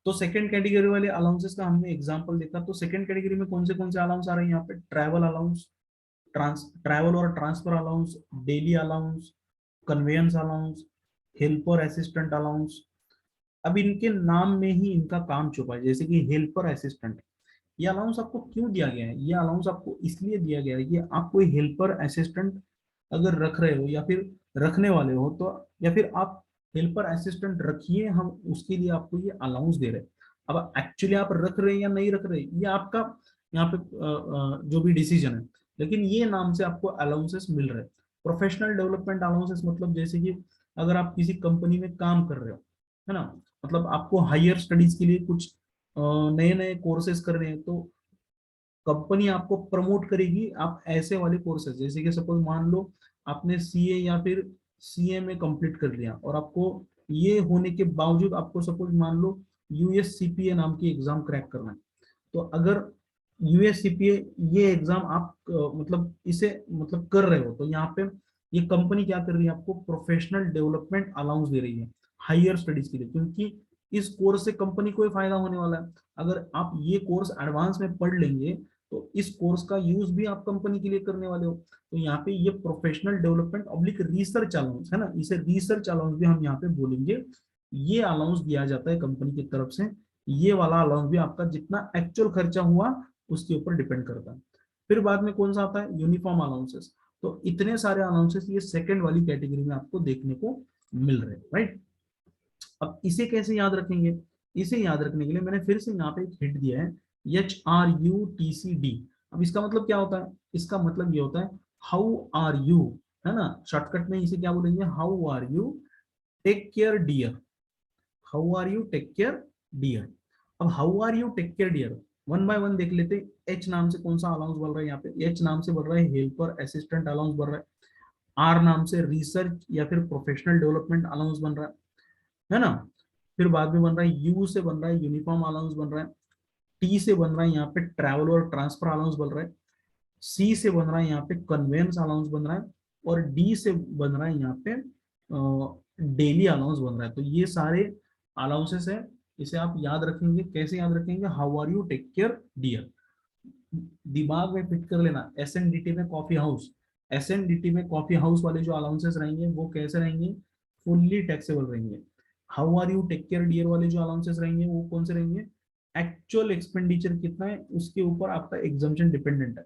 तो second category वाले allowances का हमने एग्जांपल देखा। तो सेकंड कैटेगरी में कौन से अलाउंस आ रहे हैं यहाँ पे? ट्रैवल अलाउंस, ट्रैवल और transfer allowance, daily allowance, conveyance allowance, helper assistant allowance. अब इनके नाम में ही इनका काम छुपा है, जैसे कि हेल्पर असिस्टेंट। ये अलाउंस आपको क्यों दिया गया है? ये अलाउंस आपको इसलिए दिया गया है कि आप कोई हेल्पर असिस्टेंट अगर रख रहे हो या फिर रखने वाले हो, तो या फिर आप हेल्पर असिस्टेंट रखिए, हम उसके लिए आपको ये अलाउंस दे रहे हैं। अब एक्चुअली आप रख रहे हैं या नहीं रख रहे, ये आपका यहाँ पे जो भी डिसीजन है, लेकिन ये नाम से आपको अलाउंसेस मिल रहे हैं। प्रोफेशनल डेवलपमेंट अलाउंसेस मतलब जैसे कि अगर आप किसी कंपनी में काम कर रहे हो, है ना, मतलब आपको हायर स्टडीज के लिए कुछ नए नए कोर्सेज कर रहे हैं, तो कंपनी आपको प्रमोट करेगी आप ऐसे वाले कोर्सेज, जैसे कि सपोज मान लो आपने सीए या फिर सीए में कंप्लीट कर लिया, और आपको ये होने के बावजूद आपको सपोज मान लो यूएससीपीए नाम की एग्जाम क्रैक करना है। तो अगर यूएससीपीए ये एग्जाम आप मतलब इसे मतलब कर रहे हो, तो यहाँ पे ये कंपनी क्या कर रही है, आपको प्रोफेशनल डेवलपमेंट अलाउंस दे रही है हायर स्टडीज के लिए, क्योंकि इस कोर्स से कंपनी को फायदा होने वाला है। अगर आप ये कोर्स एडवांस में पढ़ लेंगे, तो इस कोर्स का यूज भी आप कंपनी के लिए करने वाले हो। तो यहाँ पे ये professional development oblique research allowance है ना, इसे रिसर्च अलाउंस भी हम यहाँ पे बोलेंगे। ये अलाउंस दिया जाता है कंपनी की तरफ से। ये वाला अलाउंस भी आपका जितना एक्चुअल खर्चा हुआ उसके ऊपर डिपेंड करता है। फिर बाद में कौन सा आता है? Uniform allowances. तो इतने सारे अलाउंसेस ये सेकंड वाली कैटेगरी में आपको देखने को मिल रहे हैं, राइट। अब इसे कैसे याद रखेंगे? इसे याद रखने के लिए मैंने फिर से यहाँ पे एक हिट दिया है, HRUTCD। अब इसका मतलब क्या होता है? इसका मतलब ये होता है हाउ आर यू, है ना। शॉर्टकट में इसे क्या बोलेंगे? How are you, take care dear. How are you, take care dear. अब how are you, take care dear, one by one देख लेते। एच नाम से कौन सा अलाउंस बोल रहा है यहाँ पे? एच नाम से बोल रहा है हेल्पर असिस्टेंट अलाउंस बोल रहा है। आर नाम से रिसर्च या फिर प्रोफेशनल डेवलपमेंट अलाउंस बन रहा है ना। फिर बाद में बन रहा है यू से बन रहा है यूनिफॉर्म अलाउंस बन रहा है। टी से बन रहा है यहाँ पे ट्रैवल और ट्रांसफर अलाउंस बन रहा है। सी से बन रहा है यहाँ पे कन्वेंस अलाउंस बन रहा है। और डी से बन रहा है यहाँ पे डेली अलाउंस बन रहा है। तो ये सारे अलाउंसेस है। इसे आप याद रखेंगे, कैसे याद रखेंगे? How are you, take care dear. दिमाग में फिट कर लेना। एसएनडीटी में कॉफी हाउस, एसएनडीटी में कॉफी हाउस वाले जो अलाउंसेस रहेंगे वो कैसे रहेंगे? फुल्ली टैक्सेबल रहेंगे। How are you, take care dear वाले जो अलाउंसेस रहेंगे वो कौन से रहेंगे? एक्चुअल एक्सपेंडिचर कितना है उसके ऊपर आपका एग्जाम्पशन डिपेंडेंट है।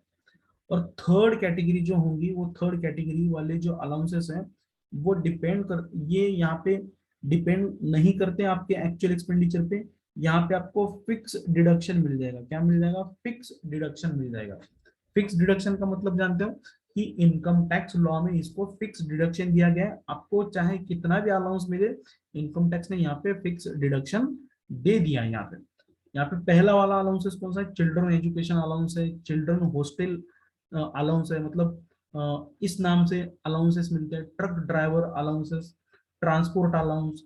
और थर्ड कैटेगरी जो होंगी, वो थर्ड कैटेगरी वाले जो अलाउंसेस हैं वो डिपेंड कर, ये यहाँ पे डिपेंड नहीं करते आपके एक्चुअल एक्सपेंडिचर पे। यहाँ पे आपको फिक्स डिडक्शन मिल जाएगा। क्या मिल जाएगा? फिक्स डिडक्शन मिल जाएगा। फिक्स डिडक्शन का मतलब जानते हो कि इनकम टैक्स लॉ में इसको फिक्स डिडक्शन दिया गया है। आपको चाहे कितना भी अलाउंस मिले, इनकम टैक्स ने यहाँ पे फिक्स डिडक्शन दे दिया है। यहाँ पे पहला वाला अलाउंसेस कौन सा है? चिल्ड्रन एजुकेशन अलाउंस है, चिल्ड्रन हॉस्टल अलाउंस है, मतलब इस नाम से अलाउंसेस मिलते हैं। Truck driver allowances, transport allowance,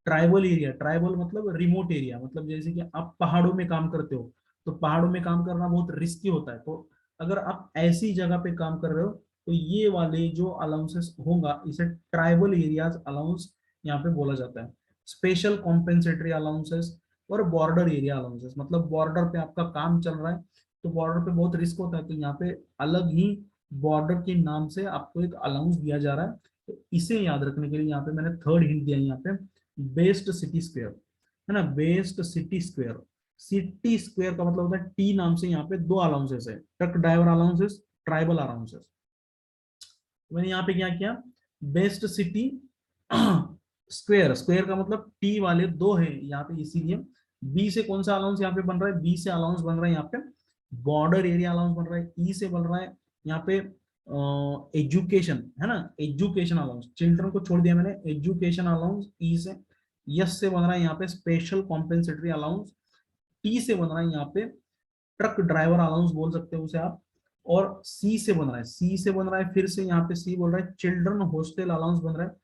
tribal area, tribal मतलब रिमोट एरिया, मतलब जैसे कि आप पहाड़ों में काम करते हो, तो पहाड़ों में काम करना बहुत रिस्की होता है। तो अगर आप ऐसी जगह पे काम कर रहे हो, तो ये वाले जो अलाउंसेस होगा इसे ट्राइबल एरियाज अलाउंस यहाँ पे बोला जाता है। स्पेशल कॉम्पेंसेटरी अलाउंसेस और बॉर्डर एरिया अलाउंसेस, मतलब बॉर्डर पे आपका काम चल रहा है, तो बॉर्डर पे बहुत रिस्क होता है, तो यहाँ पे अलग ही बॉर्डर के नाम से आपको एक अलाउंस दिया जा रहा है। तो इसे याद रखने के लिए यहाँ पे मैंने थर्ड हिंट दिया है यहाँ पे, बेस्ड सिटी स्क्वायर, है ना। Based city square, city square का मतलब होता है टी नाम से यहाँ पे दो अलाउंसेस है, truck driver allowances, tribal allowances. मैंने यहाँ पे क्या किया? बेस्ट सिटी स्क्वायर, स्क्वायर का मतलब टी वाले दो है यहाँ पे, इसीलिए बी से कौन सा अलाउंस यहाँ पे बन रहा है? बी से अलाउंस बन रहा है यहाँ पे बॉर्डर एरिया अलाउंस बन रहा है। ई से बन रहा है यहाँ पे एजुकेशन, है ना, एजुकेशन अलाउंस, चिल्ड्रन को छोड़ दिया मैंने, एजुकेशन अलाउंस ई से। यस से बन रहा है यहाँ पे स्पेशल कॉम्पेंसेटरी अलाउंस। टी से बन रहा है यहाँ पे ट्रक ड्राइवर अलाउंस बोल सकते हो उसे आप। और सी से बन रहा है, सी से बन रहा है फिर से यहाँ पे सी बोल रहा है चिल्ड्रन हॉस्टल अलाउंस बन रहा है।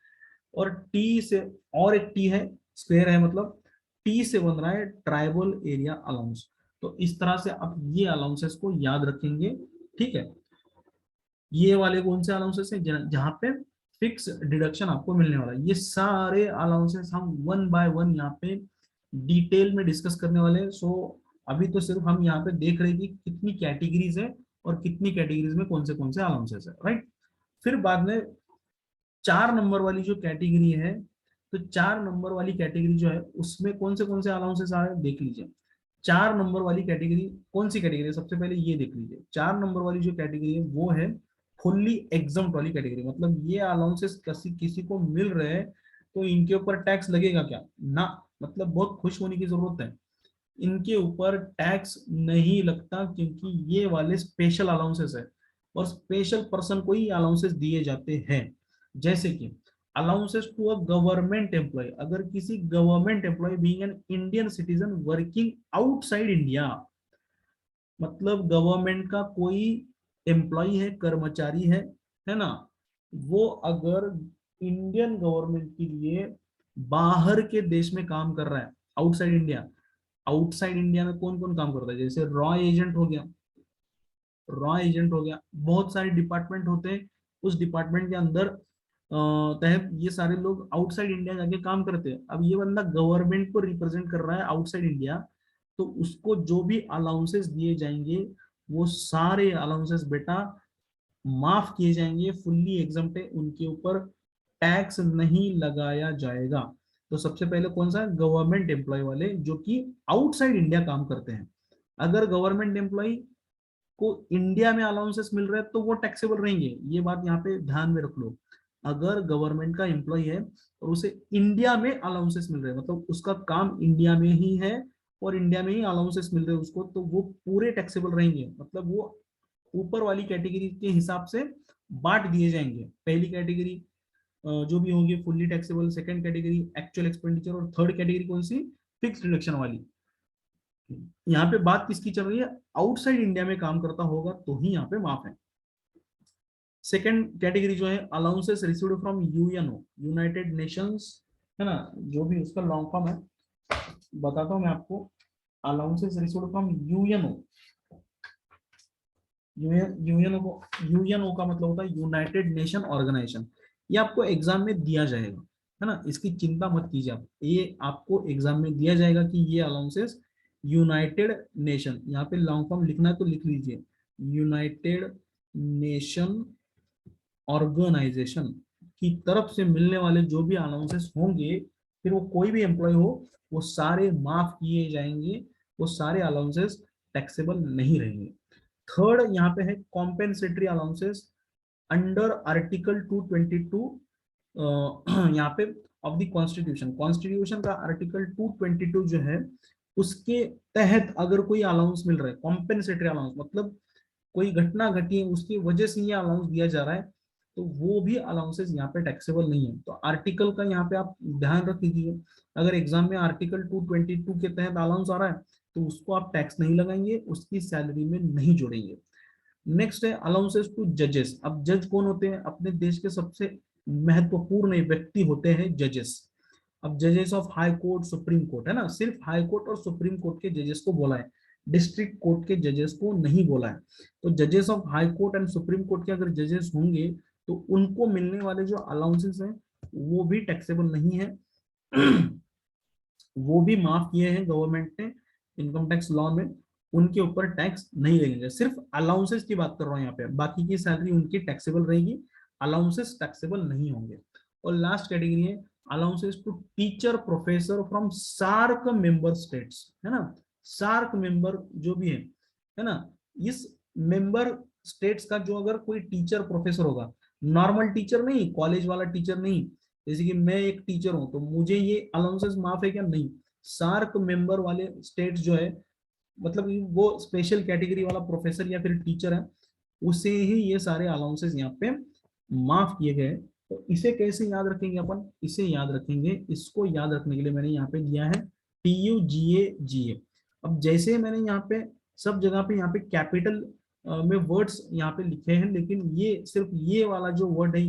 और टी से और एक टी है, स्क्वायर है मतलब, टी से बन रहा है ट्राइबल एरिया अलाउंस। तो इस तरह से आप ये अलाउंसेस को याद रखेंगे, ठीक है। ये वाले कौन से अलाउंसेस हैं? जहाँ पे फिक्स डिडक्शन आपको मिलने वाला है। ये सारे अलाउंसेस हम वन बाय वन यहाँ पे डिटेल में डिस्कस करने वाले हैं। सो अभी तो सिर्फ हम यहाँ पे देख रहे हैं कि कितनी कैटेगरीज है और कितनी कैटेगरीज में कौन से अलाउंसेस है, राइट। फिर बाद में 4 नंबर वाली जो कैटेगरी है, तो 4 नंबर वाली कैटेगरी जो है उसमें कौन से अलाउंसेस आ रहे हैं देख लीजिए। 4 नंबर वाली कैटेगरी कौन सी कैटेगरी है, सबसे पहले ये देख लीजिए। 4 नंबर वाली जो कैटेगरी है वो है फुल्ली एग्जम्प्ट वाली कैटेगरी, मतलब ये अलाउंसेस किसी किसी को मिल रहे हैं तो इनके ऊपर टैक्स लगेगा क्या ना, मतलब बहुत खुश होने की जरूरत है, इनके ऊपर टैक्स नहीं लगता, क्योंकि ये वाले स्पेशल अलाउंसेस है और स्पेशल पर्सन को ही अलाउंसेस दिए जाते हैं। जैसे कि allowances to a government employee, अगर किसी government employee being an Indian citizen working outside India, मतलब गवर्नमेंट का कोई एम्प्लॉय है, कर्मचारी है ना, वो अगर इंडियन गवर्नमेंट के लिए बाहर के देश में काम कर रहा है आउटसाइड इंडिया, आउटसाइड इंडिया में कौन कौन काम करता है, जैसे रॉ एजेंट हो गया, रॉ एजेंट हो गया, बहुत सारे डिपार्टमेंट होते हैं, उस डिपार्टमेंट के अंदर तहत ये सारे लोग आउटसाइड इंडिया जाके काम करते हैं। अब ये बंदा गवर्नमेंट को रिप्रेजेंट कर रहा है आउटसाइड इंडिया, तो उसको जो भी अलाउंसेस दिए जाएंगे वो सारे अलाउंसेस बेटा माफ किए जाएंगे, फुल्ली एग्जम्प्ट है, उनके ऊपर टैक्स नहीं लगाया जाएगा। तो सबसे पहले कौन सा, गवर्नमेंट एम्प्लॉय वाले जो कि आउटसाइड इंडिया काम करते हैं। अगर गवर्नमेंट एम्प्लॉय को इंडिया में अलाउंसेस मिल रहे हैं तो वो टैक्सेबल रहेंगे, ये बात यहाँ पे ध्यान में रख लो। अगर गवर्नमेंट का एम्प्लॉय है और उसे इंडिया में अलाउंसेस मिल रहे हैं, मतलब उसका काम इंडिया में ही है और इंडिया में ही अलाउंसेस मिल रहे हैं उसको, तो वो पूरे टैक्सेबल रहेंगे, मतलब वो ऊपर वाली कैटेगरी के हिसाब से बांट दिए जाएंगे। पहली कैटेगरी जो भी होगी fully taxable, second category actual expenditure, और थर्ड कैटेगरी कौन सी, फिक्स डिडक्शन वाली। यहाँ पे बात किसकी चल रही है, आउटसाइड इंडिया में काम करता होगा तो ही यहाँ पे माफ है। सेकंड कैटेगरी जो है allowances received from UNO, United Nations, है ना, जो भी उसका लॉन्ग फॉर्म है बताता हूँ मैं आपको। Allowances received from UNO, UNO को, यूएनओ का मतलब होता है यूनाइटेड नेशन ऑर्गेनाइजेशन। ये आपको एग्जाम में दिया जाएगा, है ना, इसकी चिंता मत कीजिए आप, ये आपको एग्जाम में दिया जाएगा कि ये अलाउंसेस यूनाइटेड नेशन, यहाँ पे लॉन्ग फॉर्म लिखना है तो लिख लीजिए, यूनाइटेड नेशन ऑर्गेनाइजेशन की तरफ से मिलने वाले जो भी अलाउंसेस होंगे, फिर वो कोई भी एम्प्लॉय हो, वो सारे माफ किए जाएंगे, वो सारे अलाउंसेस टैक्सेबल नहीं रहेंगे। थर्ड यहाँ पे है कॉम्पेंसेटरी अलाउंसेस अंडर आर्टिकल 222 यहाँ पे ऑफ द कॉन्स्टिट्यूशन, कॉन्स्टिट्यूशन का आर्टिकल 222 जो है उसके तहत अगर कोई अलाउंस मिल रहा है, कॉम्पेंसेटरी अलाउंस मतलब कोई घटना घटी है उसकी वजह से ये अलाउंस दिया जा रहा है, तो वो भी अलाउंसेस यहाँ पे टैक्सेबल नहीं है। तो आर्टिकल का यहाँ पे आप ध्यान रख लीजिए, अगर एग्जाम में आर्टिकल 222 के तहत अलाउंस आ रहा है तो उसको आप टैक्स नहीं लगाएंगे, उसकी सैलरी में नहीं जोड़ेंगे। नेक्स्ट है अलाउंसेस टू जजेस। अब जज कौन होते हैं, अपने देश के सबसे महत्वपूर्ण व्यक्ति होते हैं जजेस। अब जजेस of high court, supreme court, है ना, सिर्फ हाई कोर्ट और सुप्रीम कोर्ट के जजेस को बोला है, डिस्ट्रिक्ट कोर्ट के जजेस को नहीं बोला है। तो जजेस of high court and supreme court के अगर जजेस होंगे तो उनको मिलने वाले जो अलाउंसेस हैं वो भी टैक्सेबल नहीं है वो भी माफ किए हैं गवर्नमेंट ने इनकम टैक्स लॉ में, उनके ऊपर टैक्स नहीं लगेंगे। सिर्फ अलाउंसेस की बात कर रहा हूँ यहाँ पे, बाकी की सैलरी उनकी टैक्सेबल रहेगी, अलाउंसेस टैक्सेबल नहीं होंगे। और लास्ट कैटेगरी है allowances to teacher professor from SAARC member states, है ना, सार्क मेंबर जो भी है ना, इस मेंबर स्टेट्स का जो अगर कोई टीचर प्रोफेसर होगा, नॉर्मल टीचर नहीं, कॉलेज वाला टीचर नहीं, जैसे कि मैं एक टीचर हूं तो मुझे ये अलाउंसेस माफ है क्या, नहीं। सार्क मेंबर वाले स्टेट्स जो है, मतलब वो स्पेशल कैटेगरी वाला प्रोफेसर या फिर टीचर है, उसे ही ये सारे अलाउंसेस यहाँ पे माफ किए गए। तो इसे कैसे याद रखेंगे अपन, इसे याद रखेंगे, इसको याद रखने के लिए मैंने यहाँ पे दिया है TUGA। अब जैसे मैंने यहाँ पे सब जगह पे यहाँ पे कैपिटल में वर्ड्स यहाँ पे लिखे हैं, लेकिन ये सिर्फ ये वाला जो वर्ड है,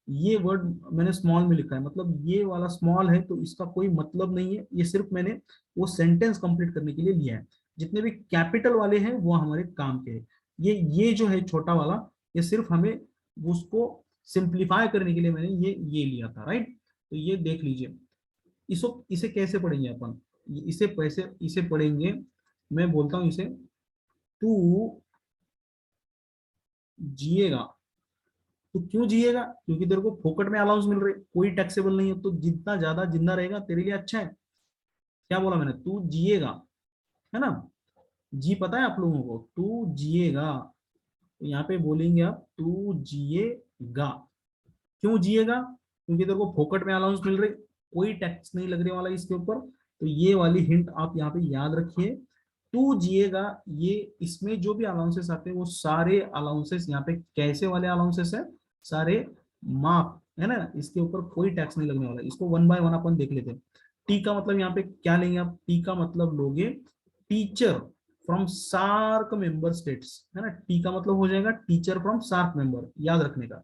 ये वर्ड मैंने स्मॉल में लिखा है, मतलब ये वाला स्मॉल है तो इसका कोई मतलब नहीं है, ये सिर्फ मैंने वो सेंटेंस कंप्लीट करने के लिए लिया है। जितने भी कैपिटल वाले हैं वो हमारे काम के हैं, ये जो है छोटा वाला, ये सिर्फ हमें उसको सिंप्लीफाई करने के लिए मैंने ये लिया था, राइट। तो ये देख लीजिए, इसको इसे कैसे पढ़ेंगे अपन, इसे पढ़ेंगे, मैं बोलता हूं इसे, तू जिएगा। तो क्यों जिएगा? क्योंकि तेरे को फोकट में अलाउंस मिल रही, कोई टैक्सेबल नहीं है, तो जितना ज्यादा जिंदा रहेगा तेरे लिए अच्छा है। क्या बोला मैंने? तू जिएगा, है ना? जी पता है आप लोगों को, तू जिएगा। तो यहाँ पे बोलेंगे आप तू जिएगा। क्यों जिएगा? क्योंकि तेरे को फोकट में अलाउंस मिल रही, कोई टैक्स नहीं लगने वाला इसके ऊपर। तो ये वाली हिंट आप यहाँ पे याद रखिए, तू जिएगा। ये इसमें जो भी अलाउंसेस आते हैं वो सारे अलाउंसेस यहाँ पे कैसे वाले अलाउंसेस है, सारे माफ है ना, इसके ऊपर कोई टैक्स नहीं लगने वाला। इसको वन बाय वन अपन देख लेते हैं। टी का मतलब यहाँ पे क्या लेंगे आप? टी का मतलब लोगे teacher from SAARC member states, है ना। टी का मतलब हो जाएगा टीचर फ्रॉम सार्क मेंबर, याद रखने का।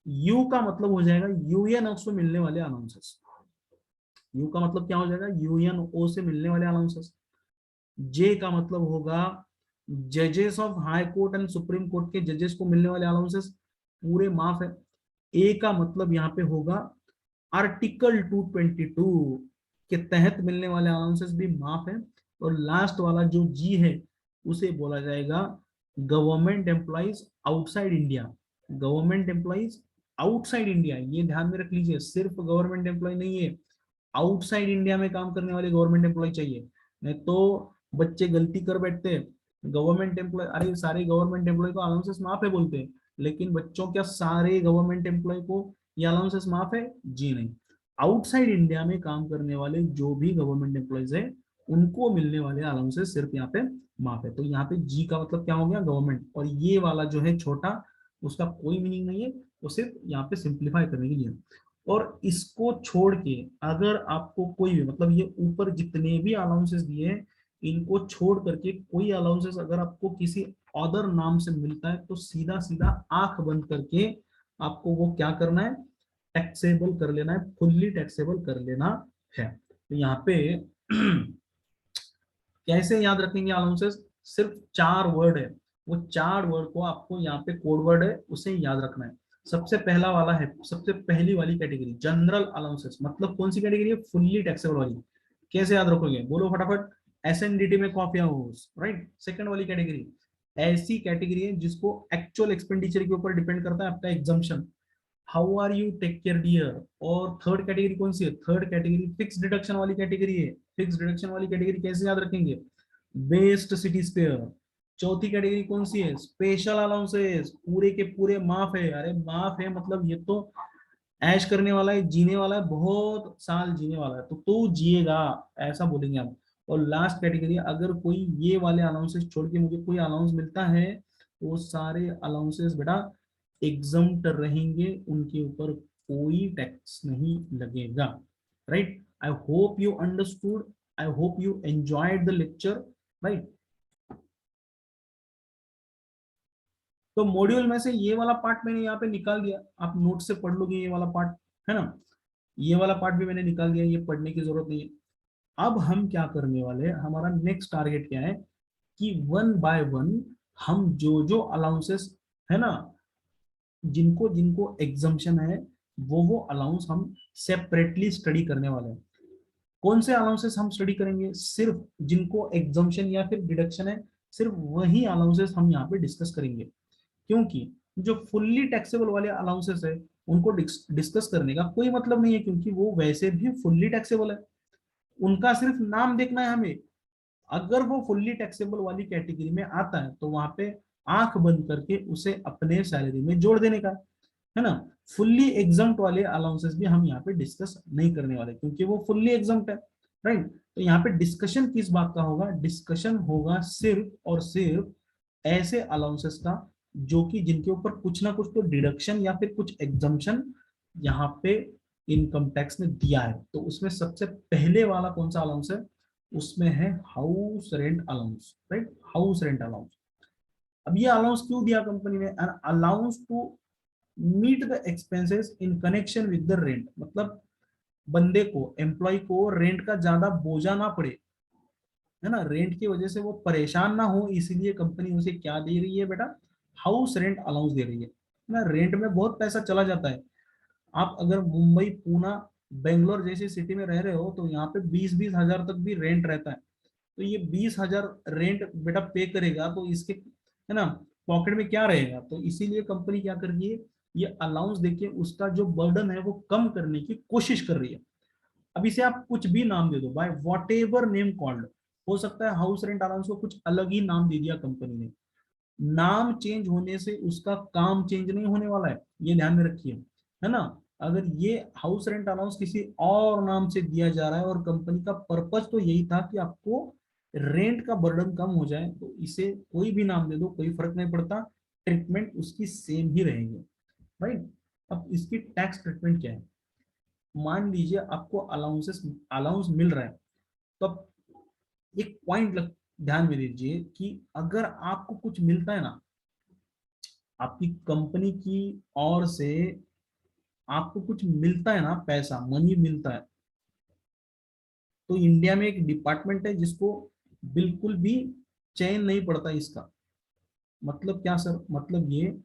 यू का मतलब हो जाएगा यूएनओ से मिलने वाले अलाउंसेस। यू का मतलब क्या हो जाएगा? यूएनओ से मिलने वाले अलाउंसेस। जे का मतलब होगा जजेस of high court and supreme court के जजेस को मिलने वाले अलाउंसेस, पूरे माफ है। ए का मतलब यहाँ पे होगा आर्टिकल 222 के तहत मिलने वाले अलाउंसेस भी माफ है। और लास्ट वाला जो जी है उसे बोला जाएगा government employees outside India. Government employees outside India, ये ध्यान में रख लीजिए, सिर्फ गवर्नमेंट एम्प्लॉय नहीं है, आउटसाइड इंडिया में काम करने वाले गवर्नमेंट एम्प्लॉय चाहिए। नहीं तो बच्चे गलती कर बैठते हैं, गवर्नमेंट एम्प्लॉय, अरे सारे गवर्नमेंट एम्प्लॉय को अलाउंसेस माफ है बोलते हैं, लेकिन बच्चों क्या सारे गवर्नमेंट एम्प्लॉय को ये अलाउंसेस माफ है? जी नहीं। आउटसाइड इंडिया में काम करने वाले जो भी गवर्नमेंट एम्प्लॉयज है उनको मिलने वाले अलाउंसेस सिर्फ यहाँ पे माफ है। तो यहाँ पे जी का मतलब क्या हो गया? गवर्नमेंट। और ये वाला जो है छोटा, उसका कोई मीनिंग नहीं है, वो सिर्फ यहाँ पे सिंप्लीफाई करने के लिए। और इसको छोड़ के अगर आपको कोई भी, मतलब ये ऊपर जितने भी अलाउंसेस दिए हैं इनको छोड़ करके कोई अलाउंसेस अगर आपको किसी अदर नाम से मिलता है तो सीधा सीधा आंख बंद करके आपको वो क्या करना है? टैक्सेबल कर लेना है, फुल्ली टैक्सेबल कर लेना है। तो यहाँ पे कैसे याद रखेंगे अलाउंसेस? सिर्फ 4 वर्ड है, वो 4 वर्ड को आपको यहाँ पे कोड वर्ड है उसे याद रखना है। सबसे पहला वाला है, सबसे पहली वाली कैटेगरी जनरल अलाउंसेस, मतलब कौन सी कैटेगरी है? फुल्ली टैक्सेबल वाली। कैसे याद रखोगे? बोलो फटाफट। एसएनडीटी में कॉफी हाउस, राइट। सेकंड वाली कैटेगरी ऐसी कैटेगरी है जिसको एक्चुअल एक्सपेंडिचर के ऊपर डिपेंड करता है आपका exemption, how are you take care dear. और थर्ड कैटेगरी कौन सी है? थर्ड कैटेगरी फिक्स डिडक्शन वाली कैटेगरी है। फिक्स डिडक्शन वाली कैटेगरी कैसे याद रखेंगे? Best city spare. चौथी कैटेगरी कौन सी है? स्पेशल अलाउंसेस, पूरे के पूरे माफ है। अरे माफ है मतलब ये तो ऐश करने वाला है, जीने वाला है, बहुत साल जीने वाला है, तो जिएगा, ऐसा बोलेंगे हम। और लास्ट कैटेगरी, अगर कोई ये वाले अलाउंसेस छोड़ के मुझे कोई अलाउंस मिलता है तो वो सारे अलाउंसेस बेटा एग्जम्प्ट रहेंगे, उनके ऊपर कोई टैक्स नहीं लगेगा, right. I hope you understood, I hope you enjoyed the lecture, right. तो मॉड्यूल में से ये वाला पार्ट मैंने यहाँ पे निकाल दिया, आप नोट से पढ़ लोगे ये वाला पार्ट, है ना। ये वाला पार्ट भी मैंने निकाल दिया, ये पढ़ने की जरूरत नहीं है। अब हम क्या करने वाले हैं, हमारा नेक्स्ट टारगेट क्या है कि वन बाय वन हम जो जो अलाउंसेस है ना, जिनको जिनको एग्जम्पशन है वो अलाउंस हम सेपरेटली स्टडी करने वाले हैं। कौन से अलाउंसेस हम स्टडी करेंगे? सिर्फ जिनको एग्जम्पशन या फिर डिडक्शन है, सिर्फ वही अलाउंसेस हम यहाँ पे डिस्कस करेंगे। क्योंकि जो फुल्ली टैक्सेबल वाले अलाउंसेस है उनको डिस्कस करने का कोई मतलब नहीं है, क्योंकि वो वैसे भी फुल्ली टैक्सेबल है, उनका सिर्फ नाम देखना है हमें। अगर वो फुल्ली टैक्सेबल वाली कैटेगरी में आता है तो वहां पे आंख बंद करके उसे अपने सैलरी में जोड़ देने का, है ना। फुल्ली एग्जम्प्ट वाले अलाउंसेस भी हम यहाँ पे डिस्कस नहीं करने वाले क्योंकि वो फुल्ली एग्जम्प्ट है, राइट। तो यहाँ पे डिस्कशन किस बात का होगा? डिस्कशन होगा सिर्फ और सिर्फ ऐसे अलाउंसेस का जो कि जिनके ऊपर कुछ ना कुछ तो डिडक्शन या फिर कुछ एग्जम्पशन यहाँ पे इनकम टैक्स ने दिया है। तो उसमें सबसे पहले वाला कौन सा अलाउंस है? उसमें है house rent allowance, right. House rent allowance. अब ये अलाउंस क्यों दिया कंपनी ने? An allowance to meet the expenses in connection with the rent, मतलब बंदे को, एम्प्लॉय को रेंट का ज्यादा बोझा ना पड़े, है ना, रेंट की वजह से वो परेशान ना हो, इसीलिए कंपनी उसे क्या दे रही है बेटा? हाउस रेंट अलाउंस दे रही है ना। रेंट में बहुत पैसा चला जाता है। आप अगर मुंबई पूना बेंगलोर जैसी सिटी में रह रहे हो तो यहाँ पे 20-20 हजार तक भी रेंट रहता है। तो ये 20 हजार रेंट बेटा पे करेगा तो इसके है ना पॉकेट में क्या रहेगा। तो इसीलिए कंपनी क्या कर रही है, ये अलाउंस देखिए उसका जो बर्डन है वो कम करने की कोशिश कर रही है। अब इसे आप कुछ भी नाम दे दो, by what ever name called. हो सकता है हाउस रेंट अलाउंस को कुछ अलग ही नाम दे दिया कंपनी ने, नाम चेंज होने से उसका काम चेंज नहीं होने वाला है, ये ध्यान में रखिए, है ना। अगर ये हाउस रेंट अलाउंस किसी और नाम से दिया जा रहा है और कंपनी का पर्पज तो यही था कि आपको रेंट का बर्डन कम हो जाए, तो इसे कोई भी नाम दे दो कोई फर्क नहीं पड़ता, ट्रीटमेंट उसकी सेम ही रहेगी, राइट। अब इसकी टैक्स ट्रीटमेंट क्या है, मान लीजिए आपको अलाउंस मिल रहा है, तो अब एक पॉइंट ध्यान में दीजिए कि अगर आपको कुछ मिलता है ना, आपकी कंपनी की ओर से आपको कुछ मिलता है ना, पैसा मनी मिलता है, तो इंडिया में एक डिपार्टमेंट है जिसको बिल्कुल भी चैन नहीं पड़ता इसका। मतलब क्या सर, मतलब ये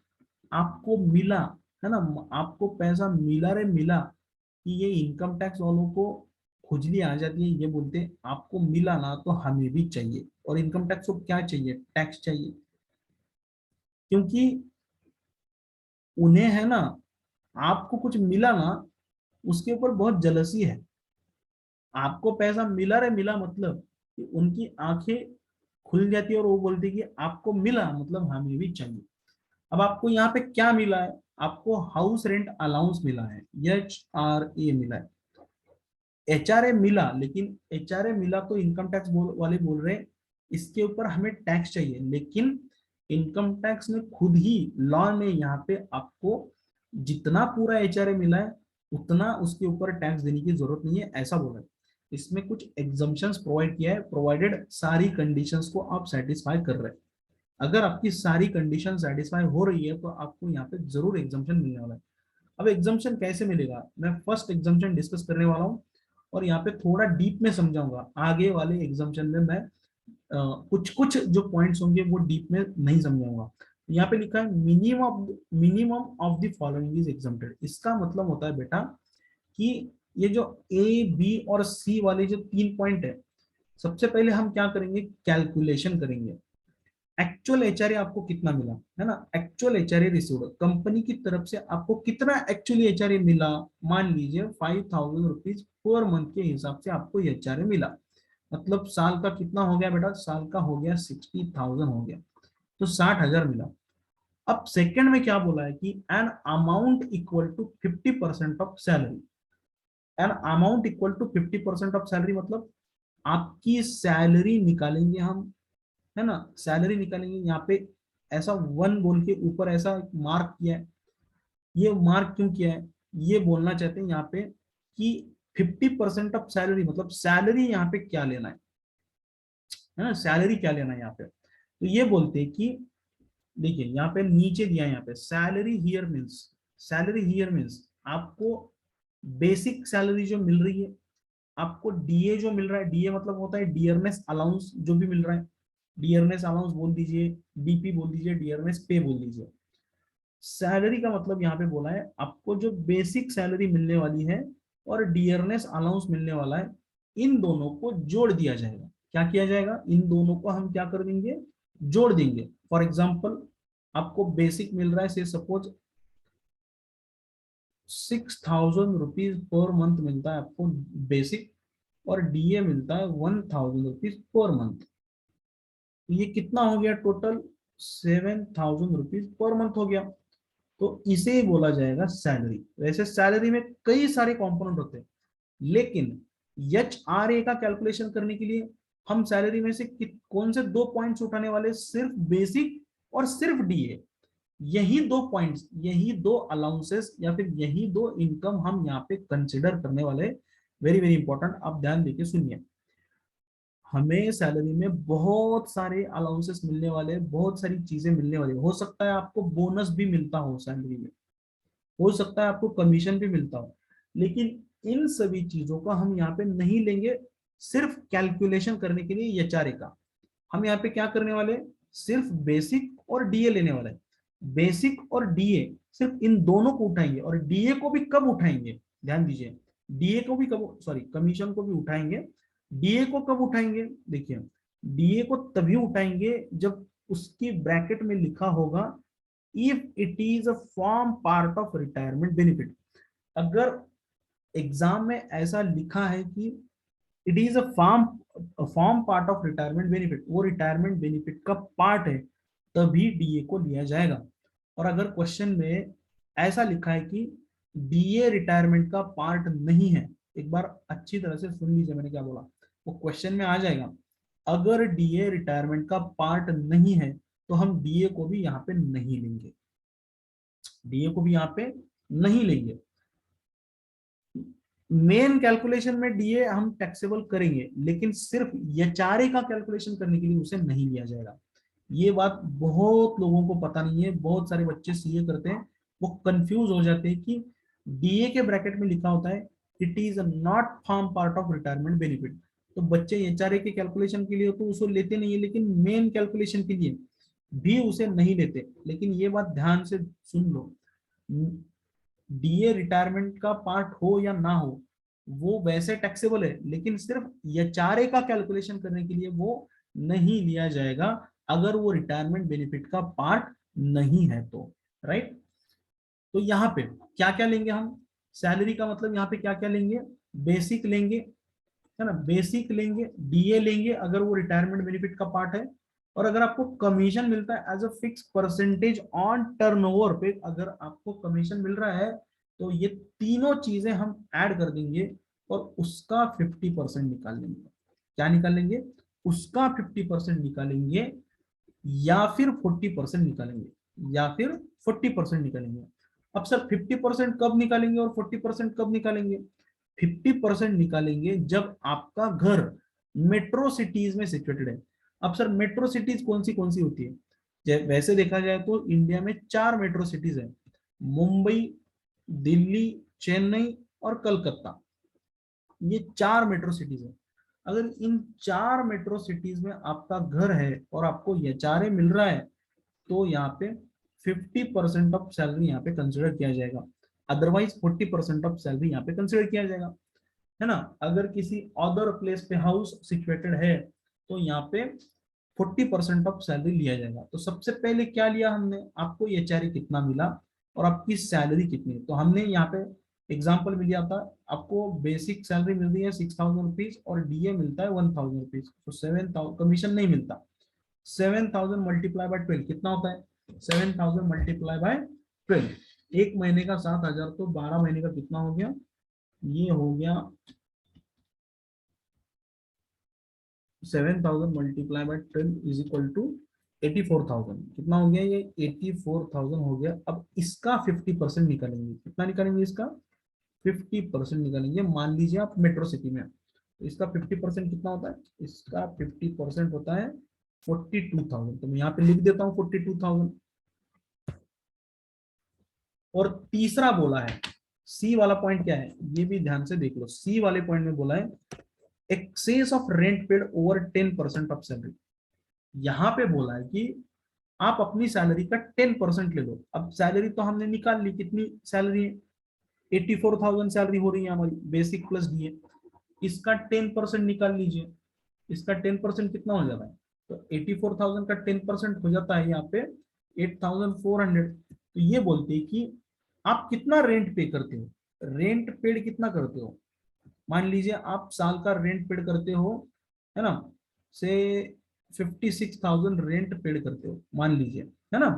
आपको मिला है ना, आपको पैसा मिला रे मिला, कि ये इनकम टैक्स वालों को खुजली आ जाती है, ये बोलते हैं आपको मिला ना तो हमें भी चाहिए। और इनकम टैक्स को क्या चाहिए, टैक्स चाहिए, क्योंकि उन्हें है ना आपको कुछ मिला ना उसके ऊपर बहुत जलसी है। आपको पैसा मिला रे मिला मतलब कि उनकी आंखें खुल जाती है और वो बोलती है कि आपको मिला मतलब हमें भी चाहिए। अब आपको यहाँ पे क्या मिला है, आपको हाउस रेंट अलाउंस मिला है, HRA मिला है, HRA मिला, लेकिन HRA मिला तो इनकम टैक्स वाले बोल रहे हैं इसके ऊपर हमें टैक्स चाहिए, लेकिन इनकम टैक्स ने खुद ही लॉ में यहाँ पे आपको जितना पूरा HRA मिला है उतना उसके ऊपर टैक्स देने की जरूरत नहीं है, ऐसा बोला है। इसमें कुछ एग्जम्पशंस प्रोवाइड किया है, प्रोवाइडेड सारी कंडीशंस को आप सेटिस्फाई कर रहे हैं। अगर आपकी सारी कंडीशन सेटिस्फाई हो रही है तो आपको यहाँ पे जरूर एग्जम्पशन मिलने वाला है। अब एग्जम्पशन कैसे मिलेगा, मैं फर्स्ट एग्जम्पशन डिस्कस करने वाला हूँ और यहाँ पे थोड़ा डीप में समझाऊंगा, आगे वाले एग्जाम्पशन में मैं कुछ कुछ जो पॉइंट्स होंगे वो डीप में नहीं समझाऊंगा। यहाँ पे लिखा है minimum of the following is exempted. इसका मतलब होता है बेटा कि ये जो A, B और C वाले जो 3 पॉइंट है, सबसे पहले हम क्या करेंगे, कैलकुलेशन करेंगे एक्चुअल HRA आपको कितना मिला, है ना। एक्चुअल HRA रिसीव्ड, कंपनी की तरफ से आपको कितना एक्चुअली HRA मिला। मान लीजिए 5,000 रुपीज पर मंथ के हिसाब से आपको HRA मिला, मतलब साल का कितना हो गया बेटा, साल का हो गया 60,000 हो गया, तो 60,000 मिला। अब सेकंड में क्या बोला है कि an amount equal to 50% of salary. An amount equal to 50% of salary मतलब आपकी सैलरी निकालेंगे हम, है ना, सैलरी निकालेंगे। यहाँ पे ऐसा वन बोल के ऊपर ऐसा मार्क किया है, ये मार्क क्यों किया है, ये बोलना चाहते हैं यहाँ पे कि 50% ऑफ सैलरी मतलब सैलरी यहाँ पे क्या लेना है ना, सैलरी क्या लेना है यहाँ पे। तो ये बोलते हैं कि देखिए यहाँ पे नीचे दिया है, यहाँ पे सैलरी हियर मीन्स आपको बेसिक सैलरी जो मिल रही है, आपको डीए जो मिल रहा है, डीए मतलब होता है डियरनेस अलाउंस जो भी मिल रहा है, डियरनेस अलाउंस बोल दीजिए, डीपी बोल दीजिए, डियरनेस पे बोल दीजिए। सैलरी का मतलब यहाँ पे बोला है आपको जो बेसिक सैलरी मिलने वाली है और डियरनेस अलाउंस मिलने वाला है, इन दोनों को जोड़ दिया जाएगा। क्या किया जाएगा, इन दोनों को हम क्या कर देंगे, जोड़ देंगे। फॉर एग्जाम्पल आपको बेसिक मिल रहा है से सपोज 6,000 रुपीज पर मंथ मिलता है आपको बेसिक, और डीए मिलता है 1,000 रुपीज पर मंथ। ये कितना हो गया टोटल, 7,000 रुपीज पर मंथ हो गया। तो इसे ही बोला जाएगा सैलरी। वैसे सैलरी में कई सारे कंपोनेंट होते हैं, लेकिन HRA का कैलकुलेशन करने के लिए हम सैलरी में से कौन से 2 पॉइंट्स उठाने वाले, सिर्फ बेसिक और सिर्फ डीए। यही 2 पॉइंट्स, यही 2 अलाउंसेस या फिर यही 2 इनकम हम यहाँ पे कंसिडर करने वाले। वेरी वेरी इंपॉर्टेंट, आप ध्यान देके सुनिए। हमें सैलरी में बहुत सारे अलाउंसेस मिलने वाले, बहुत सारी चीजें मिलने वाली। हो सकता है आपको बोनस भी मिलता हो सैलरी में, हो सकता है आपको कमीशन भी मिलता हो, लेकिन इन सभी चीजों का हम यहाँ पे नहीं लेंगे। सिर्फ कैलकुलेशन करने के लिए HRA का हम यहाँ पे क्या करने वाले, सिर्फ बेसिक और डीए लेने वाले। बेसिक और डीए सिर्फ इन दोनों को उठाएंगे, और डीए को भी कब उठाएंगे, ध्यान दीजिए, डीए को भी कब, सॉरी कमीशन को भी उठाएंगे। डीए को कब उठाएंगे, देखिए डीए को तभी उठाएंगे जब उसकी ब्रैकेट में लिखा होगा if it is a form part of retirement benefit. अगर एग्जाम में ऐसा लिखा है कि it is a form part of retirement benefit, वो रिटायरमेंट बेनिफिट का पार्ट है, तभी डीए को लिया जाएगा। और अगर क्वेश्चन में ऐसा लिखा है कि डीए रिटायरमेंट का पार्ट नहीं है, एक बार अच्छी तरह से सुन लीजिए मैंने क्या बोला, वो क्वेश्चन में आ जाएगा। अगर डीए रिटायरमेंट का पार्ट नहीं है तो हम डीए को भी यहाँ पे नहीं लेंगे, डीए को भी यहाँ पे नहीं लेंगे। मेन कैलकुलेशन में डीए हम टैक्सेबल करेंगे, लेकिन सिर्फ एचआरए का कैलकुलेशन करने के लिए उसे नहीं लिया जाएगा। ये बात बहुत लोगों को पता नहीं है, बहुत सारे बच्चे सीए करते हैं, वो कंफ्यूज हो जाते हैं कि डीए के ब्रैकेट में लिखा होता है it is not form part of retirement benefit, तो बच्चे एचआरए के कैलकुलेशन के लिए तो उसको लेते नहीं है, लेकिन मेन कैलकुलेशन के लिए भी उसे नहीं लेते। लेकिन ये बात ध्यान से सुन लो, डीए रिटायरमेंट का पार्ट हो या ना हो वो वैसे टैक्सेबल है, लेकिन सिर्फ एचआरए का कैलकुलेशन करने के लिए वो नहीं लिया जाएगा अगर वो रिटायरमेंट बेनिफिट का पार्ट नहीं है तो, राइट। तो यहाँ पे क्या क्या लेंगे हम, सैलरी का मतलब यहाँ पे क्या क्या लेंगे, बेसिक लेंगे, है ना, बेसिक लेंगे, डीए लेंगे अगर वो रिटायरमेंट बेनिफिट का पार्ट है, और अगर आपको कमीशन मिलता है as a fix percentage on turnover पे, अगर आपको कमीशन मिल रहा है तो ये तीनों चीजें हम ऐड कर देंगे और उसका 50% निकाल लेंगे। क्या निकाल लेंगे, उसका 50% निकालेंगे या फिर 40% निकालेंगे, या फिर 40% निकालेंगे। अब सर 50% कब निकालेंगे और 40% कब निकालेंगे, 50% निकालेंगे जब आपका घर मेट्रो सिटीज में सिचुएटेड है। अब सर मेट्रो सिटीज कौन सी होती है, वैसे देखा जाए तो इंडिया में 4 मेट्रो सिटीज है, मुंबई, दिल्ली, चेन्नई और कलकत्ता, ये 4 मेट्रो सिटीज है। अगर इन 4 मेट्रो सिटीज में आपका घर है और आपको ये चारे मिल रहा है तो यहाँ पे 50% ऑफ सैलरी यहाँ पे कंसिडर किया जाएगा, अदरवाइज 40% ऑफ सैलरी यहाँ पे कंसिडर किया जाएगा, है ना। अगर किसी अदर प्लेस पे हाउस सिचुएटेड है तो यहाँ पे 40% ऑफ सैलरी लिया जाएगा। तो सबसे पहले क्या लिया हमने, आपको एचआरए कितना मिला और आपकी सैलरी कितनी, तो हमने यहाँ पे एग्जाम्पल में लिया था, आपको बेसिक सैलरी मिल रही है 6,000 रुपीज और डीए मिलता है 1,000 रुपीज, तो 7,000 कमीशन नहीं मिलता। 7,000 मल्टीप्लाई बाय 12 कितना होता है, 7,000 मल्टीप्लाई बाय 12, एक महीने का 7,000, तो 12 महीने का कितना हो गया, ये हो गया 7,000 multiply by 12 is equal to 84,000, कितना हो गया ये 84,000 हो गया। अब इसका 50% निकालेंगे, कितना निकालेंगे इसका 50% निकालेंगे। मान लीजिए आप मेट्रो सिटी में, तो इसका 50% कितना होता है, इसका 50% होता है 42,000, तो मैं यहाँ पे लिख देता हूँ 42,000। और तीसरा बोला है, सी वाला पॉइंट क्या है, ये भी ध्यान से देख लो, सी वाले पॉइंट में बोला है excess of rent paid over 10% of salary. यहां पे बोला है कि आप अपनी सैलरी का 10% ले लो। अब सैलरी तो हमने निकाल ली, कितनी सैलरी है, 84,000 सैलरी हो रही है हमारी बेसिक प्लस डीए, इसका 10% निकाल लीजिए, इसका 10% कितना हो जाता है, तो 84,000 का 10% हो जाता है यहाँ पे 8,400। तो ये बोलते हैं कि आप कितना रेंट पे करते हो, रेंट पेड कितना करते हो, मान लीजिए आप साल का रेंट पेड करते हो, है ना, से 56,000 रेंट पेड करते हो मान लीजिए, है ना,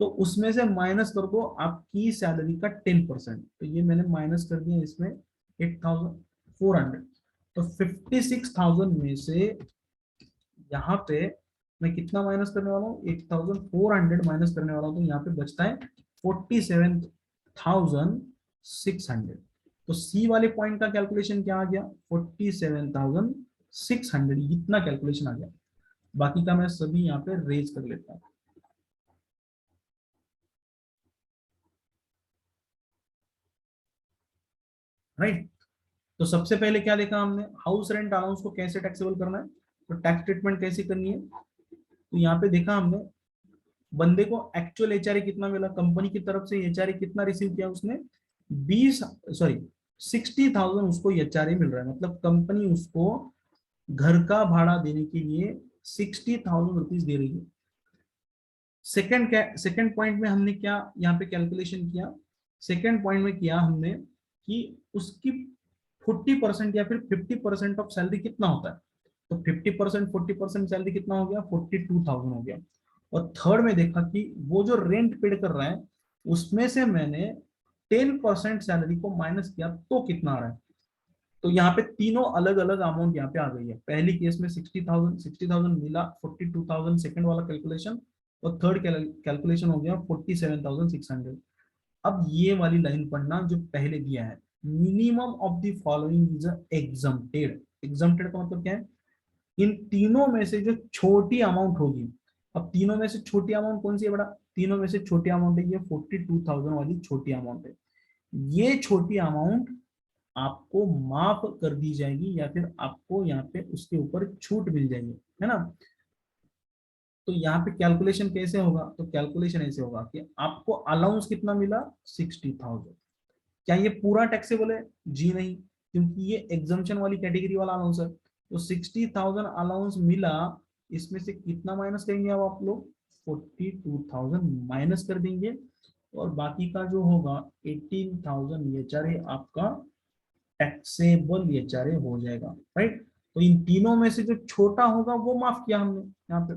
तो उसमें से माइनस कर दो आपकी सैलरी का 10%, तो ये मैंने माइनस कर दिया इसमें 8,400। तो 56,000 में से यहाँ पे मैं कितना माइनस करने वाला हूँ, 8,400 माइनस करने वाला हूँ, तो यहाँ पे बचता है 47,600। तो सी वाले पॉइंट का कैलकुलेशन क्या आ गया, 47,600, इतना कैलकुलेशन आ गया। बाकी का मैं सभी यहाँ पे रेज कर लेता हूँ, राइट। तो सबसे पहले क्या देखा हमने, हाउस रेंट अलाउंस को कैसे टैक्सेबल करना है, तो टैक्स ट्रीटमेंट कैसे करनी है। तो यहाँ पे देखा हमने बंदे को एक्चुअल एचआरए कितना मिला, कंपनी की तरफ से एचआरए कितना रिसीव किया उसने, 20 सॉरी 60,000 उसको HRA मिल रहा है, मतलब कंपनी उसको घर का भाड़ा देने के लिए 60,000 रुपीज दे रही है। सेकंड पॉइंट में हमने क्या यहाँ पे कैलकुलेशन किया, सेकंड पॉइंट में किया हमने कि उसकी 40% या फिर 50% ऑफ सैलरी कितना होता है, तो 50% 40% सैलरी कितना हो गया, 42,000 हो गया। और थर्ड में देखा कि वो जो रेंट पेड कर रहा है उसमें से मैंने 10% सैलरी को माइनस किया तो कितना आ रहा है। तो यहाँ पे तीनों अलग अलग अमाउंट यहाँ पे आ गई है। पहली केस में 60,000 मिला, 42,000 सेकंड वाला कैलकुलेशन, और थर्ड कैलकुलेशन हो गया 47,600। अब ये वाली लाइन पढ़ना जो पहले दिया है, minimum of the following is exempted. Exempted का मतलब क्या है, इन तीनों में से जो छोटी अमाउंट होगी, अब तीनों में से छोटी अमाउंट कौन सी है बेटा, तीनों में से छोटी अमाउंट है ये 42,000 वाली छोटी अमाउंट है। ये छोटी अमाउंट आपको माफ कर दी जाएगी या फिर आपको यहाँ पे उसके ऊपर छूट मिल जाएगी, है ना। तो यहाँ पे कैलकुलेशन कैसे होगा, तो कैलकुलेशन ऐसे होगा कि आपको अलाउंस कितना मिला, 60,000। क्या ये पूरा टैक्सेबल है, जी नहीं, क्योंकि ये एग्जम्पशन वाली कैटेगरी वाला अलाउंस है। तो 60,000 अलाउंस मिला, इसमें से कितना माइनस करेंगे अब आप लोग, 42,000 माइनस कर देंगे, और बाकी का जो होगा 18,000 ये चाहे आपका टैक्सेबल HRA हो जाएगा, राइट। तो इन तीनों में से जो छोटा होगा वो माफ किया हमने यहाँ पे।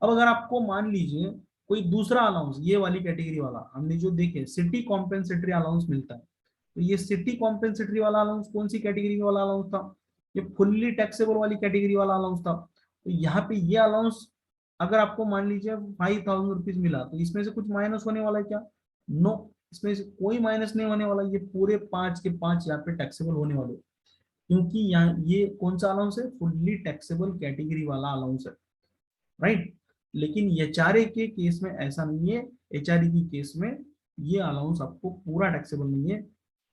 अब अगर आपको मान लीजिए कोई दूसरा अलाउंस, ये वाली कैटेगरी वाला हमने जो देखे सिटी कॉम्पेंसेटरी अलाउंस मिलता है, तो ये सिटी कॉम्पेंसेटरी वाला अलाउंस कौन सी कैटेगरी वाला अलाउंस था, ये फुल्ली टैक्सेबल वाली कैटेगरी वाला अलाउंस था। तो यहाँ पे ये अलाउंस अगर आपको मान लीजिए 5,000 रुपीज मिला, तो इसमें से कुछ माइनस होने वाला है क्या, नो, इसमें से कोई माइनस नहीं होने वाला, ये पूरे 5 के 5 यहाँ पे टैक्सेबल होने वाले, क्योंकि यहाँ ये कौन सा अलाउंस है, फुल्ली टैक्सेबल कैटेगरी वाला अलाउंस है, राइट। लेकिन HRA के केस में ऐसा नहीं है, HRA की केस में ये अलाउंस आपको पूरा टैक्सेबल नहीं है।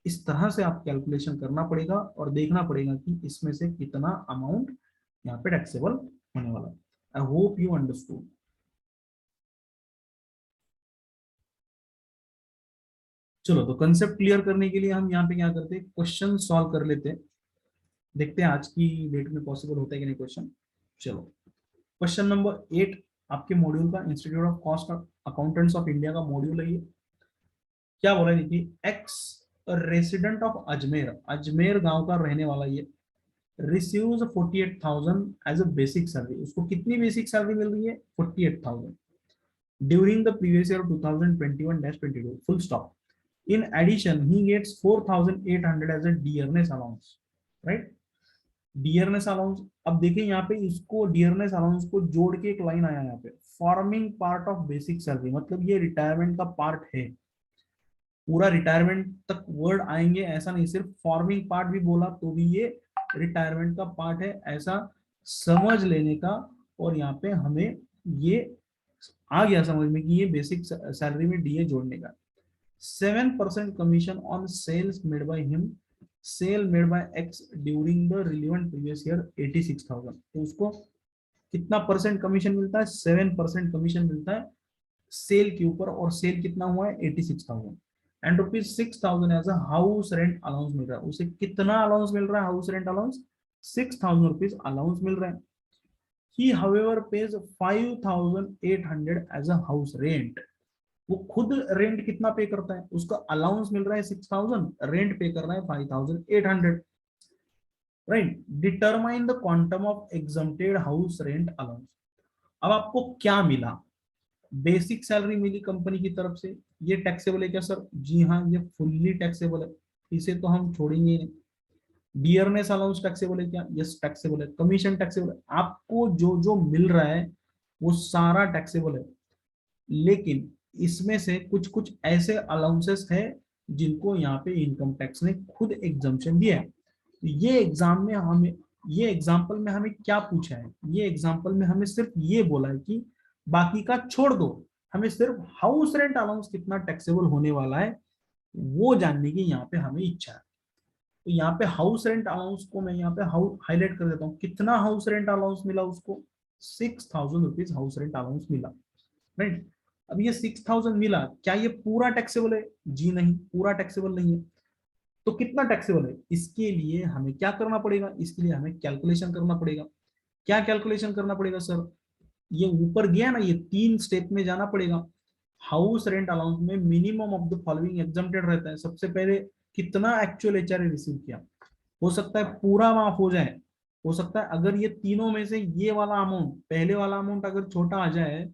इस तरह से आप कैलकुलेशन करना पड़ेगा और देखना पड़ेगा कि इसमें से कितना अमाउंट यहाँ पे टैक्सेबल होने वाला है। I hope you understood. चलो, तो कंसेप्ट क्लियर करने के लिए हम यहाँ पे क्या करते हैं, क्वेश्चन सॉल्व कर लेते हैं, देखते हैं आज की डेट में पॉसिबल होता है कि नहीं क्वेश्चन। चलो, क्वेश्चन नंबर 8 आपके मॉड्यूल का, institute of cost accountants of India का मॉड्यूल है ये। क्या बोला है देखिए, ex resident of Ajmer, Ajmer गांव का रहने वाला ये, receives 48,000 as a basic salary. उसको कितनी बेसिक सैलरी मिल रही है, 48,000 during the previous year 2021-22 full stop. In addition, he gets 4,800 as a dearness allowance, right? Dearness allowance, अब देखिए यहाँ पे इसको डियरनेस अलाउंस को जोड़ के एक लाइन आया यहाँ पे, forming part of basic salary, मतलब ये रिटायरमेंट का पार्ट है। पूरा रिटायरमेंट तक वर्ड आएंगे ऐसा नहीं, सिर्फ फॉर्मिंग पार्ट भी बोला तो भी ये रिटायरमेंट का पार्ट है ऐसा समझ लेने का। और यहाँ पे हमें ये आ गया समझ में कि ये बेसिक सैलरी में डीए जोड़ने का। 7% commission on sales made by him, sale made by X during the relevant previous year 86,000। तो उसको कितना परसेंट कमीशन मिलता है, 7% कमीशन मिलता है सेल के ऊपर, और सेल कितना हुआ है 86,000। And ₹6,000 as a house rent allowance मिल रहा है। उसे कितना अलाउंस मिल रहा है, house rent allowance 6,000 rupees allowance मिल रहा है। He however pays 5,800 as a house rent. वो खुद रेंट कितना पे करता है, उसका अलाउंस मिल रहा है 6,000, रेंट पे कर रहा है 5,800, right. Determine the quantum of exempted house rent allowance. अब आपको क्या मिला, बेसिक सैलरी मिली कंपनी की तरफ से, ये टैक्सेबल है क्या सर, जी हाँ ये फुल्ली टैक्सेबल है, इसे तो हम छोड़ेंगे नहीं। डियरनेस अलाउंस टैक्सेबल है क्या, यस टैक्सेबल है। कमीशन टैक्सेबल है, आपको जो जो मिल रहा है वो सारा टैक्सेबल है। लेकिन इसमें से कुछ कुछ ऐसे अलाउंसेस है जिनको यहाँ पे इनकम टैक्स ने खुद एग्जम्पशन दिया है। तो ये एग्जाम में हमें, ये एग्जाम्पल में हमें क्या पूछा है, ये एग्जाम्पल में हमें सिर्फ ये बोला है कि बाकी का छोड़ दो, हमें सिर्फ हाउस रेंट अलाउंस कितना टैक्सेबल होने वाला है वो जानने की यहाँ पे हमें इच्छा है। तो यहाँ पे हाउस रेंट अलाउंस को मैं यहाँ पे हाईलाइट कर देता हूँ, कितना हाउस रेंट अलाउंस मिला उसको, 6,000 रुपीज हाउस रेंट अलाउंस मिला, राइट। अब ये 6,000 मिला, क्या ये पूरा टैक्सेबल है, जी नहीं पूरा टैक्सेबल नहीं है। तो कितना टैक्सेबल है, इसके लिए हमें क्या करना पड़ेगा, इसके लिए हमें कैलकुलेशन करना पड़ेगा। क्या कैलकुलेशन करना पड़ेगा सर, ये ऊपर गया ना, ये 3 स्टेप में जाना पड़ेगा। हाउस रेंट अलाउंस में minimum of the following exempted रहता है। सबसे पहले कितना एक्चुअल एचआरए रिसीव किया, हो सकता है पूरा माफ हो जाए, हो सकता है अगर ये तीनों में से ये वाला अमाउंट, पहले वाला अमाउंट अगर छोटा आ जाए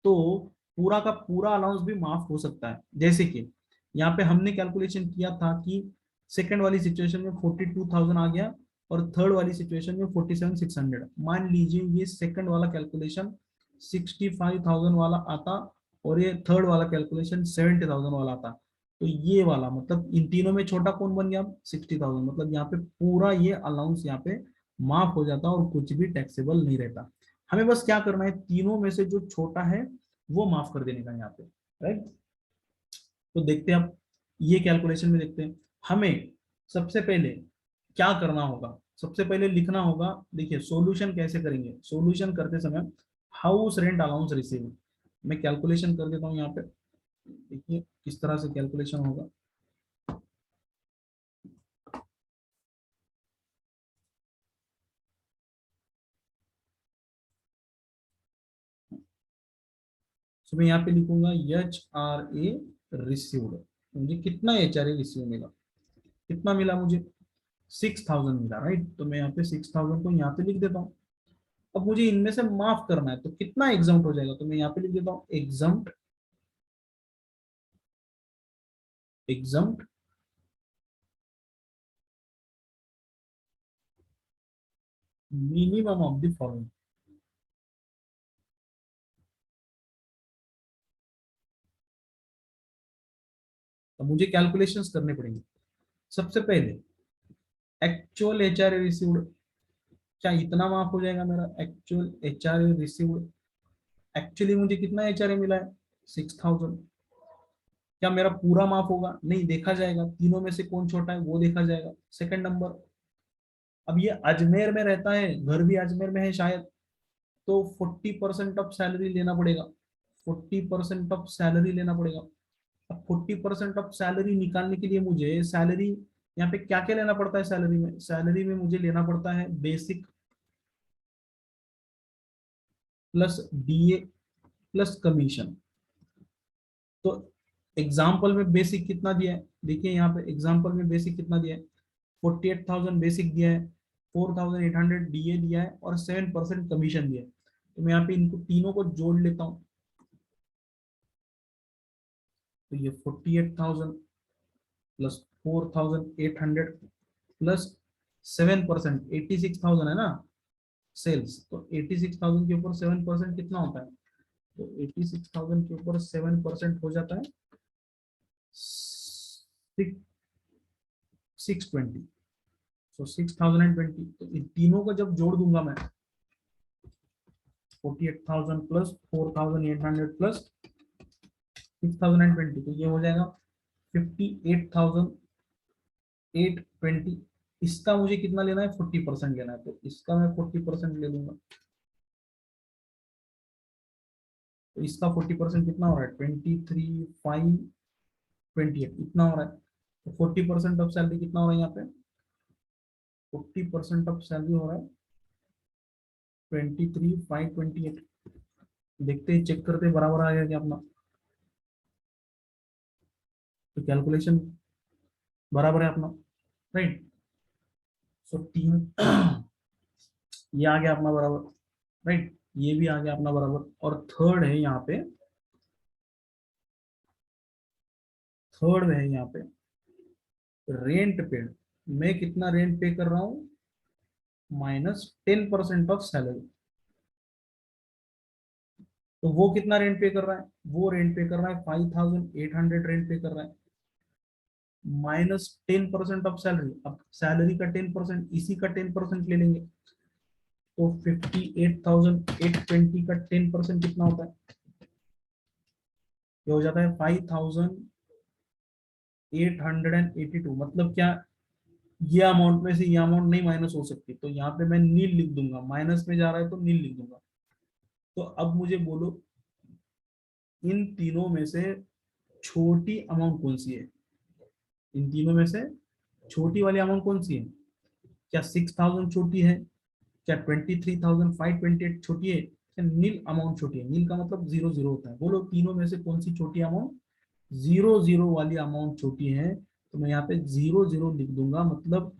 तो पूरा का पूरा अलाउंस भी माफ हो सकता है। जैसे कि यहाँ पे हमने कैलकुलेशन किया था कि सेकंड वाली सिचुएशन में 42,000 आ गया और थर्ड वाली सिचुएशन में 47,600। मान लीजिए ये सेकंड वाला कैलकुलेशन 65,000 वाला आता और ये थर्ड वाला कैलकुलेशन 70,000 वाला आता, तो ये वाला मतलब इन तीनों में छोटा कौन बन गया, 60,000। मतलब यहाँ पे पूरा ये अलाउंस यहाँ पे माफ हो जाता और कुछ भी टैक्सेबल नहीं रहता। हमें बस क्या करना है, तीनों में से जो छोटा है वो माफ कर देने का यहाँ पे, राइट। तो देखते हैं अब, ये कैलकुलेशन में देखते हैं हमें सबसे पहले क्या करना होगा। सबसे पहले लिखना होगा, देखिए सॉल्यूशन कैसे करेंगे, सॉल्यूशन करते समय हाउस रेंट अलाउंस रिसीव, मैं कैलकुलेशन कर देता हूँ यहाँ पे। देखिए किस तरह से कैलकुलेशन होगा। तो मैं यहाँ पे लिखूंगा HRA रिसीव्ड, मुझे कितना HRA रिसीव मिला, कितना मिला मुझे 6,000 मिला, राइट। तो मैं यहाँ पे 6,000 को यहाँ पे लिख देता हूँ। अब मुझे इनमें से माफ करना है तो कितना एग्जाम्प्ट हो जाएगा, तो मैं यहाँ पे लिख देता हूँ exempt, exempt minimum of the following. तो मुझे कैलकुलेशंस करने पड़ेंगे। सबसे पहले एक्चुअल HRA रिसीव्ड, क्या इतना माफ हो जाएगा मेरा एक्चुअल HRA रिसीव्ड। एक्चुअली मुझे कितना HRA मिला है 6,000। क्या मेरा पूरा माफ होगा, नहीं, देखा जाएगा तीनों में से कौन छोटा है वो देखा जाएगा। सेकंड नंबर, अब ये अजमेर में रहता है, घर भी अजमेर में है शायद, तो 40% ऑफ सैलरी लेना पड़ेगा, 40% ऑफ सैलरी लेना पड़ेगा। अब 40% ऑफ सैलरी निकालने के लिए मुझे सैलरी यहाँ पे क्या क्या लेना पड़ता है, सैलरी में, सैलरी में मुझे लेना पड़ता है basic plus DA plus commission. तो एग्जाम्पल में बेसिक कितना दिया है, देखिए यहाँ पे एग्जाम्पल में बेसिक कितना दिया है, 48,000 बेसिक दिया है, 4,800 DA दिया है और 7% कमीशन दिया है। तो मैं यहाँ पे इनको तीनों को जोड़ लेता हूँ, तो ये 48,000 प्लस 4,800 प्लस 7%, 86,000 है ना सेल्स, तो 86,000 के ऊपर 7% कितना होता है, तो 86,000 के ऊपर 7% हो जाता है 620। सो 6,020, तो इन तीनों को जब जोड़ दूंगा मैं, 48,000 प्लस 4,800 प्लस 6,020, तो ये हो जाएगा 58,820। इसका मुझे कितना लेना है, 40% लेना है, तो इसका मैं 40% ले लूंगा। तो इसका 40% कितना हो रहा है, 23,528 इतना हो रहा है। तो 40% ऑफ सैलरी कितना हो रहा है यहाँ पे, 40% ऑफ सैलरी हो रहा है 23,528। देखते ही चेक करते बराबर आ गया क्या अपना, तो कैलकुलेशन बराबर है अपना, राइट। सो तीन ये आ गया अपना बराबर, राइट, ये भी आ गया अपना बराबर। और थर्ड है यहाँ पे, थर्ड है यहाँ पे रेंट पेड, मैं कितना रेंट पे कर रहा हूँ, -10% ऑफ सैलरी। तो वो कितना रेंट पे कर रहा है, वो रेंट पे कर रहा है 5,800 रेंट पे कर रहा है, -10% ऑफ सैलरी। अब सैलरी का 10%, इसी का 10% ले लेंगे, तो 58,820 का 10% कितना होता है, ये हो जाता है 5,882। मतलब क्या, ये अमाउंट में से ये अमाउंट नहीं माइनस हो सकती, तो यहाँ पे मैं नील लिख दूंगा, माइनस में जा रहा है तो नील लिख दूंगा। तो अब मुझे बोलो इन तीनों में से छोटी अमाउंट कौन सी है, इन तीनों में से छोटी वाली अमाउंट कौन सी है? क्या 6,000 छोटी है? क्या 23,528 छोटी है? क्या नील अमाउंट छोटी है? नील का मतलब जीरो जीरो होता है। बोलो तीनों में से कौन सी छोटी अमाउंट? जीरो जीरो वाली अमाउंट छोटी है। तो मैं यहाँ पे जीरो जीरो लिख दूंगा, मतलब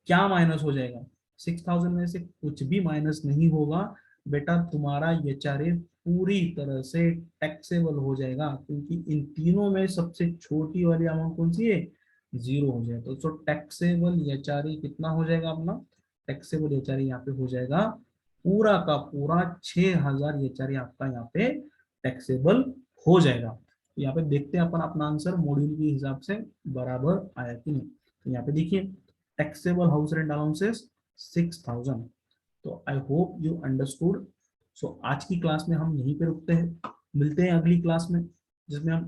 क्या माइनस हो जाएगा? 6,000 में से कुछ भी माइनस नहीं होगा बेटा, तुम्हारा एचआरए पूरी तरह से टैक्सेबल हो जाएगा, क्योंकि इन तीनों में सबसे छोटी वाली अमाउंट कौन सी है? जीरो हो जाएगा। तो टैक्सेबल एचआरए कितना हो जाएगा अपना? टैक्सेबल एचआरए यहाँ पे हो जाएगा पूरा का पूरा 6,000 एचआरए आपका यहाँ पे टैक्सेबल हो जाएगा। यहाँ पे देखते हैं अपन अपना आंसर मॉड्यूल के हिसाब से बराबर आया कि नहीं। तो यहाँ पे देखिए taxable house rent allowances 6,000। तो आई होप यू अंडरस्टूड। सो आज की क्लास में हम यहीं पे रुकते हैं, मिलते हैं अगली क्लास में जिसमें हम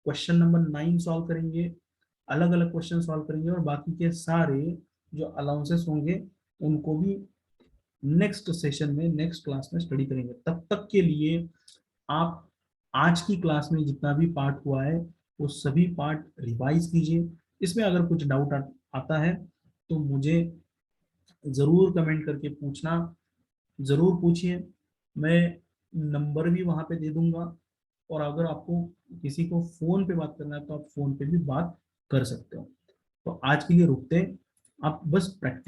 क्वेश्चन नंबर 9 सॉल्व करेंगे, अलग अलग क्वेश्चन सॉल्व करेंगे, और बाकी के सारे जो अलाउंसेस होंगे उनको भी नेक्स्ट सेशन में, नेक्स्ट क्लास में स्टडी करेंगे। तब तक के लिए आप आज की क्लास में जितना भी पार्ट हुआ है वो सभी पार्ट रिवाइज कीजिए। इसमें अगर कुछ डाउट आता है तो मुझे जरूर कमेंट करके पूछना, जरूर पूछिए। मैं नंबर भी वहां पे दे दूंगा, और अगर आपको किसी को फोन पे बात करना है तो आप फोन पे भी बात कर सकते हो। तो आज के लिए रुकते हैं, आप बस प्रैक्टिस